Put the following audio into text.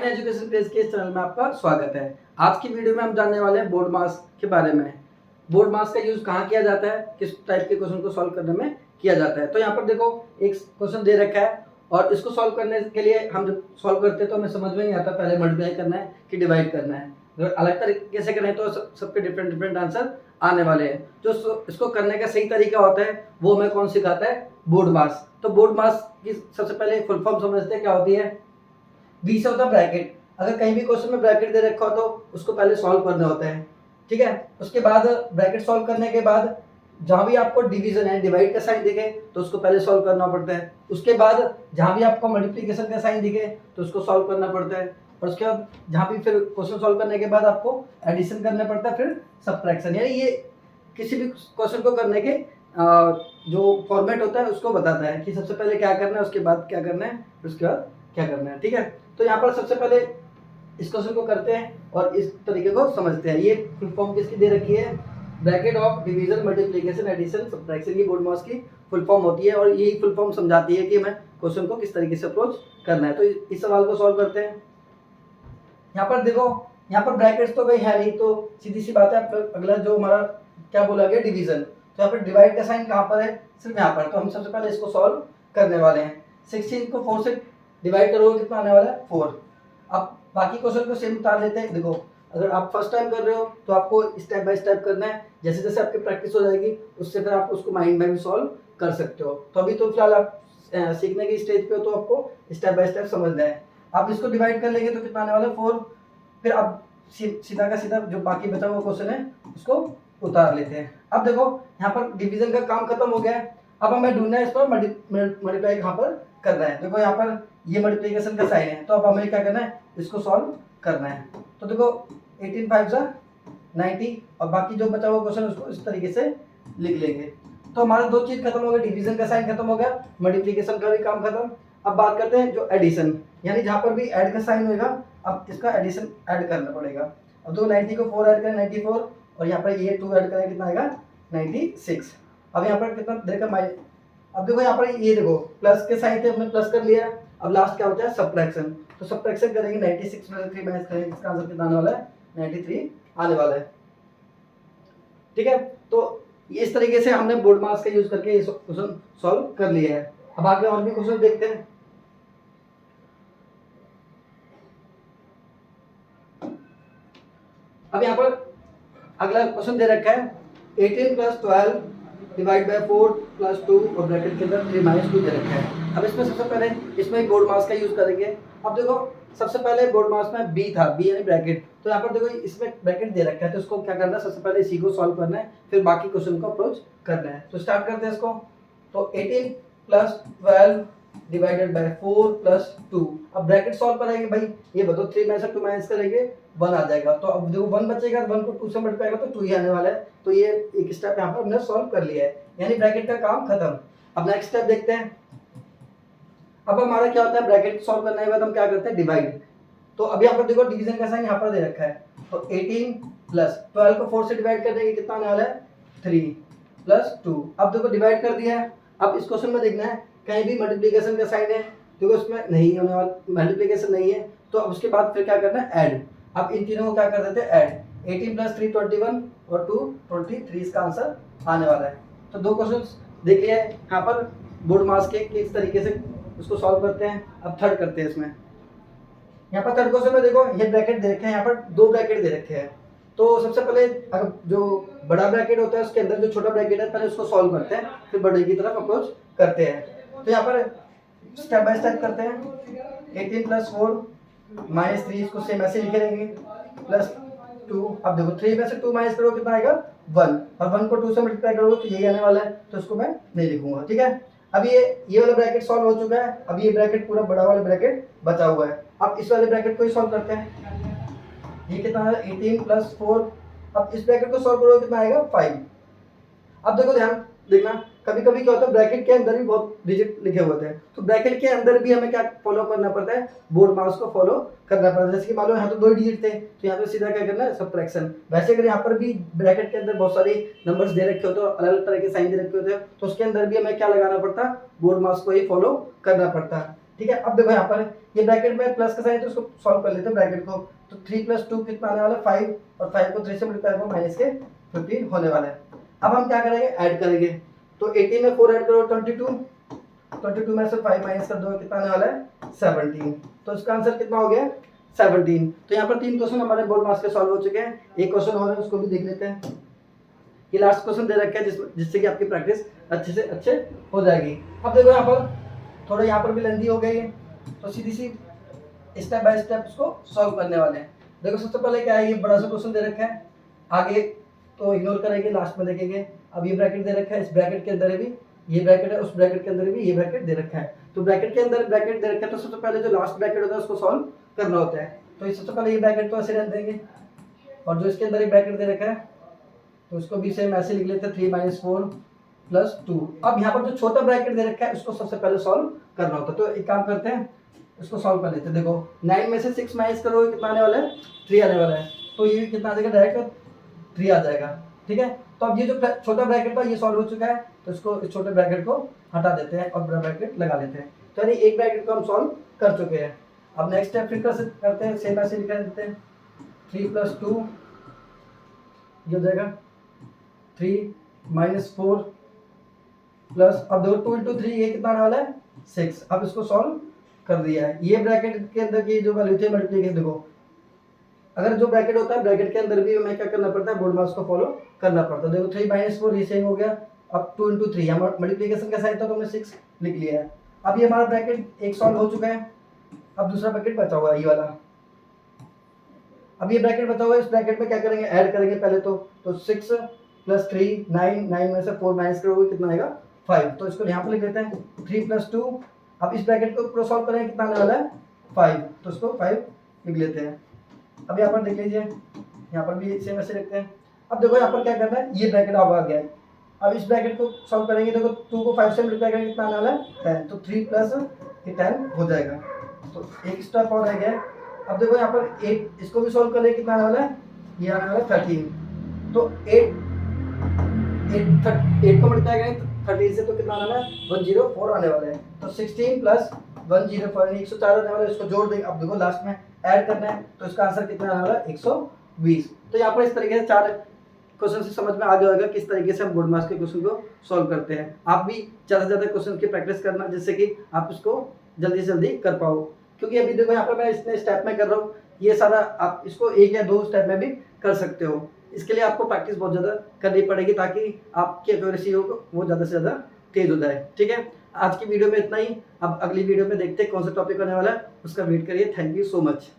Education page के इस channel में आपका स्वागत है। आज की वीडियो में हम जानने वाले हैं बोर्ड मास के बारे में। बोर्ड मास का यूज कहाँ किया जाता है, किस टाइप के क्वेश्चन को सॉल्व करने में किया जाता है। तो यहाँ पर देखो एक क्वेश्चन दे रखा है और इसको सॉल्व करने के लिए हम जब सॉल्व करते हैं तो हमें समझ में नहीं आता पहले मल्टीप्लाई करना है कि डिवाइड करना है। अगर अलग तरीके से करें तो सबके डिफरेंट आंसर आने वाले हैं। जो इसको करने का सही तरीका होता है वो हमें कौन सिखाता है, बोर्ड मास। तो बोर्ड मास की सबसे पहले फुल फॉर्म समझते हैं क्या होती है। बी से होता है ब्रैकेट। अगर कहीं भी क्वेश्चन में ब्रैकेट दे रखा हो तो उसको पहले सॉल्व करना होता है, ठीक है। उसके बाद ब्रैकेट सॉल्व करने के बाद जहां भी आपको डिवीजन है, डिवाइड का साइन दिखे तो उसको पहले सॉल्व करना पड़ता है। उसके बाद जहां भी आपको मल्टीप्लिकेशन का साइन दिखे तो उसको सॉल्व करना पड़ता है। और उसके बाद जहां भी फिर क्वेश्चन सॉल्व करने के बाद आपको एडिशन करना पड़ता है, फिर सब्ट्रैक्शन। यानी ये किसी भी क्वेश्चन को करने के जो फॉर्मेट होता है उसको बताता है कि सबसे पहले क्या करना है, उसके बाद क्या करना है, उसके बाद क्या करना है, ठीक है। तो यहाँ पर सबसे पहले इस क्वेश्चन को करते हैं और इस तरीके को समझते हैं। ये फुल फॉर्म किसकी दे रखी है, bracket of division multiplication addition subtraction, ये बोर्ड मास की फुल फॉर्म होती है। और यही फुल फॉर्म समझाती है कि हमें क्वेश्चन को किस तरीके से अप्रोच करना है। तो इस सवाल को सॉल्व करते हैं। यहाँ पर देखो, यहाँ पर ब्रैकेट्स तो कहीं है नहीं, तो सीधी सी बात है अगला जो हमारा क्या बोला गया, डिवीजन। तो यहाँ पर डिवाइड का साइन कहाँ पर है, सिर्फ यहाँ पर। तो हम सबसे पहले इसको सॉल्व करने वाले हैं। 16 को 4 से डिवाइड करोगे कितना आने वाला है, 4। अब बाकी क्वेश्चन को सेम उतार लेते हैं। देखो अगर आप फर्स्ट टाइम कर रहे हो तो आपको स्टेप बाय स्टेप करना है। जैसे जैसे आपकी प्रैक्टिस हो जाएगी उससे फिर आप उसको माइंड में भी सॉल्व कर सकते हो। तो अभी तो फिलहाल आप सीखने की स्टेज पे हो तो आपको स्टेप बाय स्टेप समझना है। आप इसको डिवाइड कर लेंगे तो कितना आने वाला है, 4। फिर आप सीधा का सीधा जो बाकी बचा हुआ क्वेश्चन है उसको उतार लेते हैं। अब देखो यहाँ पर डिवीजन का काम खत्म हो गया है। अब हमें ढूंढना है इस पर मल्टीप्लाई कहाँ पर करना है। देखो यहाँ पर ये मल्टीप्लिकेशन का साइन है, तो अब हमें क्या करना है, इसको सॉल्व करना है। तो देखो 18 5 जा 90 और बाकी जो बचा हुआ क्वेश्चन उसको इस तरीके से लिख लेंगे। तो हमारे दो चीज खत्म हो गए, डिवीजन का साइन खत्म हो गया, मल्टीप्लिकेशन का भी काम खत्म। अब बात करते हैं जो एडिशन, यानी जहाँ पर भी ऐड का साइन होगा अब इसका एडिशन ऐड करना पड़ेगा। अब तो 90 को 4 ऐड करें 94 और यहाँ पर ये 2 ऐड करें कितना आएगा 96। अब यहाँ पर कितना देर का माइनस। अब देखो यहाँ पर ये देखो प्लस के साइन थे, हमने प्लस कर लिया। अब लास्ट क्या होता है, सब्ट्रैक्शन। तो सब्ट्रैक्शन करेंगे 96 में 3 माइनस करेंगे, इसका आंसर कितना आने वाला है, 93 आने वाला है, ठीक है। तो इस तरीके से हमने बोर्ड मास का यूज करके ये क्वेश्चन सॉल्व कर लिया है। अब आगे और भी क्वेश्चन देखते हैं। अब यहाँ पर अगला क्वेश्चन दे रखा है 18 + 12 डिवाइड बाय 4 + 2 और ब्रैकेट के अंदर 3 - 2 दे रखा है। अब इसमें सबसे पहले इसमें बोर्ड मास का यूज करेंगे। अब देखो सबसे पहले बोर्ड मास में बी था, बी यानी ब्रैकेट। तो यहाँ पर देखो इसमें ब्रैकेट दे रखा है, तो इसको क्या करना है, सबसे पहले इसी को सॉल्व करना है, फिर बाकी क्वेश्चन को अप्रोच करना है। तो स्टार्ट करते हैं इसको। तो 18 + 12 डिवाइडेड बाय 4 + 2। अब ब्रैकेट सॉल्व करेंगे भाई, ये बताओ 3 में से 2 माइनस करेंगे 1 आ जाएगा। तो अब देखो 1 बचेगा, 1 को 2 से मल्टीप्लाई करेगा तो 2 ही आने वाला है। तो ये एक स्टेप यहाँ पर हमने सॉल्व कर लिया है, यानी ब्रैकेट का काम खत्म। अब नेक्स्ट स्टेप देखते हैं। अब हमारा क्या होता है, ब्रैकेट सॉल्व करने के बाद हम क्या करते हैं, डिवाइड। तो अभी यहाँ पर देखो डिवीजन का साइन यहाँ पर दे रखा है। तो 18 + 12 को 4 से डिवाइड कर देंगे कितना आने वाला है, 3 + 2। अब देखो डिवाइड कर दिया है। अब इस क्वेश्चन में देखना है कहीं भी मल्टीप्लिकेशन का साइन है, देखो इसमें नहीं होने वाला, मल्टीप्लिकेशन नहीं है। तो अब उसके बाद फिर क्या करना है, ऐड। अब इन तीनों को क्या कर देते हैं, ऐड। 18 + 3 21 और 2 23, इसका आंसर आने वाला है। तो दो क्वेश्चन देख लिया है यहाँ पर बोर्ड मास के किस तरीके से उसको सॉल्व करते हैं। अब थर्ड करते हैं इसमें। यहाँ पर थर्ड क्वेश्चन में देखो ये ब्रैकेट दे रखे हैं, यहाँ पर 2 ब्रैकेट दे रखे हैं। तो सबसे पहले अगर जो बड़ा ब्रैकेट होता है उसके अंदर जो छोटा ब्रैकेट है पहले उसको सॉल्व करते हैं, फिर बड़े की तरफ अप्रोच करते हैं। तो यहाँ पर स्टेप बाय स्टेप करते हैं। 18 + 4 - 3, इसको सेम ऐसे लिखे रहेंगे, +2। अब देखो 3 में से 2 माइनस करो कितना आएगा, 1। और 1 को 2 से मल्टीप्लाई करोगे तो यही आने वाला है, तो इसको मैं नहीं लिखूंगा, ठीक है। अब ये वाला ब्रैकेट सॉल्व हो चुका है। अब ये ब्रैकेट पूरा बड़ा वाला ब्रैकेट बचा हुआ है। अब इस वाले ब्रैकेट को ही सॉल्व करते हैं। ये कितना है, 18 + 4। अब इस ब्रैकेट को सॉल्व करोगे कितना आएगा, 5। अब देखो ध्यान देखना, कभी कभी क्या होता है ब्रैकेट के अंदर भी बहुत डिजिट लिखे होते हैं, तो ब्रैकेट के अंदर भी हमें क्या फॉलो करना पड़ता है, बोर्ड मास को फॉलो करना पड़ता है। जैसे कि मान लो यहाँ तो 2 डिजिट थे, तो यहाँ पे सीधा क्या करना है, सब्ट्रैक्शन। वैसे अगर यहाँ पर भी ब्रैकेट के अंदर बहुत सारे नंबर्स दे रखे होते हैं, अलग अलग तरह के साइन दे रखे होते हैं, तो उसके अंदर भी हमें क्या लगाना पड़ता है, बोर्ड मास को ही फॉलो करना पड़ता है, ठीक है। अब देखो यहाँ पर ये ब्रैकेट में प्लस का साइन है तो इसको सॉल्व कर लेते हैं ब्रैकेट को। तो 3 + 2 कितना आने वाला है 5, और 5 को 3 से मल्टीप्लाई करो माइनस के 15 होने वाला है। अब हम क्या करेंगे, ऐड करेंगे। तो 18 में 4 ऐड करो 22 में से 5 माइनस कर दो कितना आने वाला है 17। तो इसका आंसर कितना हो गया 17। तो यहाँ पर 3 क्वेश्चन हमारे बोर्ड मार्क्स के सॉल्व हो चुके हैं। एक क्वेश्चन और है उसको भी देख लेते हैं। ये लास्ट क्वेश्चन दे रखा है जिससे कि आपकी प्रैक्टिस अच्छे से अच्छे हो जाएगी। अब देखो यहाँ पर थोड़ा यहाँ पर भी लेंदी हो गई है, तो सीधी सी स्टेप बाय स्टेप इसको सॉल्व करने वाले हैं। देखो सबसे पहले क्या है, ये बड़ा सा क्वेश्चन दे रखा है, आगे तो इग्नोर करेंगे, लास्ट में देखेंगे। अब ये ब्रैकेट दे रखा है, इस ब्रैकेट के अंदर भी ये ब्रैकेट है, उस ब्रैकेट के अंदर भी ये ब्रैकेट दे रखा है। तो ब्रैकेट के अंदर ब्रैकेट दे रखा है तो सबसे पहले जो लास्ट ब्रैकेट होता है उसको सॉल्व करना होता है। तो सबसे पहले ये ब्रैकेट को ऐसे रहने देंगे, और जो इसके अंदर ये ब्रैकेट दे रखा है तो उसको भी सेम ऐसे लिख लेते हैं 3 - 4 + 2। अब यहाँ पर जो छोटा ब्रैकेट दे रखा है उसको सबसे पहले सॉल्व करना होता है। तो एक काम करते हैं, इसको सॉल्व कर लेते हैं। देखो 9 में से 6 माइनस करो कितना आने वाला है 3 आने वाला है। तो ये कितना आ जाएगा, डायरेक्ट 3 आ जाएगा। ठीक है, तो अब ये जो छोटा ब्रैकेट था ये सॉल्व हो चुका है, तो इसको इस छोटे ब्रैकेट को हटा देते हैं और बड़ा ब्रैकेट लगा लेते हैं। तो यानी एक ब्रैकेट को हम सॉल्व कर चुके हैं। अब नेक्स्ट स्टेप फिर करते हैं, सेम ऐसे लिख देते हैं 3 + 2 ये हो जाएगा 3 - 4 प्लस, अब देखो 2 × 3 ये कितना आने वाला है 6। अब इसको सॉल्व कर दिया है। ये ब्रैकेट के अंदर की जो वैल्यू थी मल्टीप्लिकेशन, देखो अगर जो ब्रैकेट होता है ब्रैकेट के अंदर भी हमें क्या करना पड़ता है, बोर्ड मार्क्स को फॉलो करना पड़ता है। देखो 3 - 4 ये सेम हो गया। अब 2 × 3 यहाँ मल्टीप्लिकेशन का साइन था तो हमने 6 लिख लिया है। अब ये हमारा ब्रैकेट एक सॉल्व हो चुका है। अब दूसरा ब्रैकेट बचा हुआ है ये वाला। अब ये ब्रैकेट बचा हुआ है, इस ब्रैकेट में क्या करेंगे, ऐड करेंगे पहले तो 6 + 3 9, 9 में से 4 माइनस करोगे कितना आएगा 5। तो इसको यहाँ पर लिख देते हैं 3 + 2। अब इस ब्रैकेट को पूरा सॉल्व करेंगे कितना आने वाला है 5, तो इसको 5 लिख लेते हैं। अब यहाँ पर देख लीजिए, यहाँ पर भी सेम ऐसे लिखते हैं। अब देखो यहाँ पर क्या करना है, ये ब्रैकेट अब आ गया है। अब इस ब्रैकेट को सॉल्व करेंगे, देखो 2 को 5 से मल्टीप्लाई करेंगे कितना आने वाला है 10। तो 3 + ये 10 हो जाएगा। तो एक स्टेप और रह गया है। अब देखो यहाँ पर 8, इसको भी सॉल्व करेंगे कितना आने वाला है, ये आने वाला है 13। तो 8 को मल्टीप्लाई करेंगे 13 से तो कितना आने वाला है 104 आने वाला है। तो 16 + 104 104 आने वाला है, इसको जोड़ देंगे। अब देखो लास्ट में ऐड करना है तो इसका आंसर कितना आने वाला है 120। तो यहाँ पर इस तरीके से 4 क्वेश्चन से समझ में आ गया होगा किस तरीके से हम बोर्ड मार्क्स के क्वेश्चन को सॉल्व करते हैं। आप भी ज़्यादा से ज़्यादा क्वेश्चन की प्रैक्टिस करना जिससे कि आप इसको जल्दी से जल्दी कर पाओ। क्योंकि अभी देखो यहाँ पर मैं इतने स्टेप में कर रहा हूँ, ये सारा आप इसको 1 या 2 स्टेप में भी कर सकते हो। इसके लिए आपको प्रैक्टिस बहुत ज़्यादा करनी पड़ेगी ताकि आपकी एक्यूरेसी हो वो ज़्यादा से ज़्यादा तेज़ हो जाए। ठीक है, आज की वीडियो में इतना ही। अब अगली वीडियो में देखते हैं कौन सा टॉपिक होने वाला है, उसका वेट करिए। Thank you so much.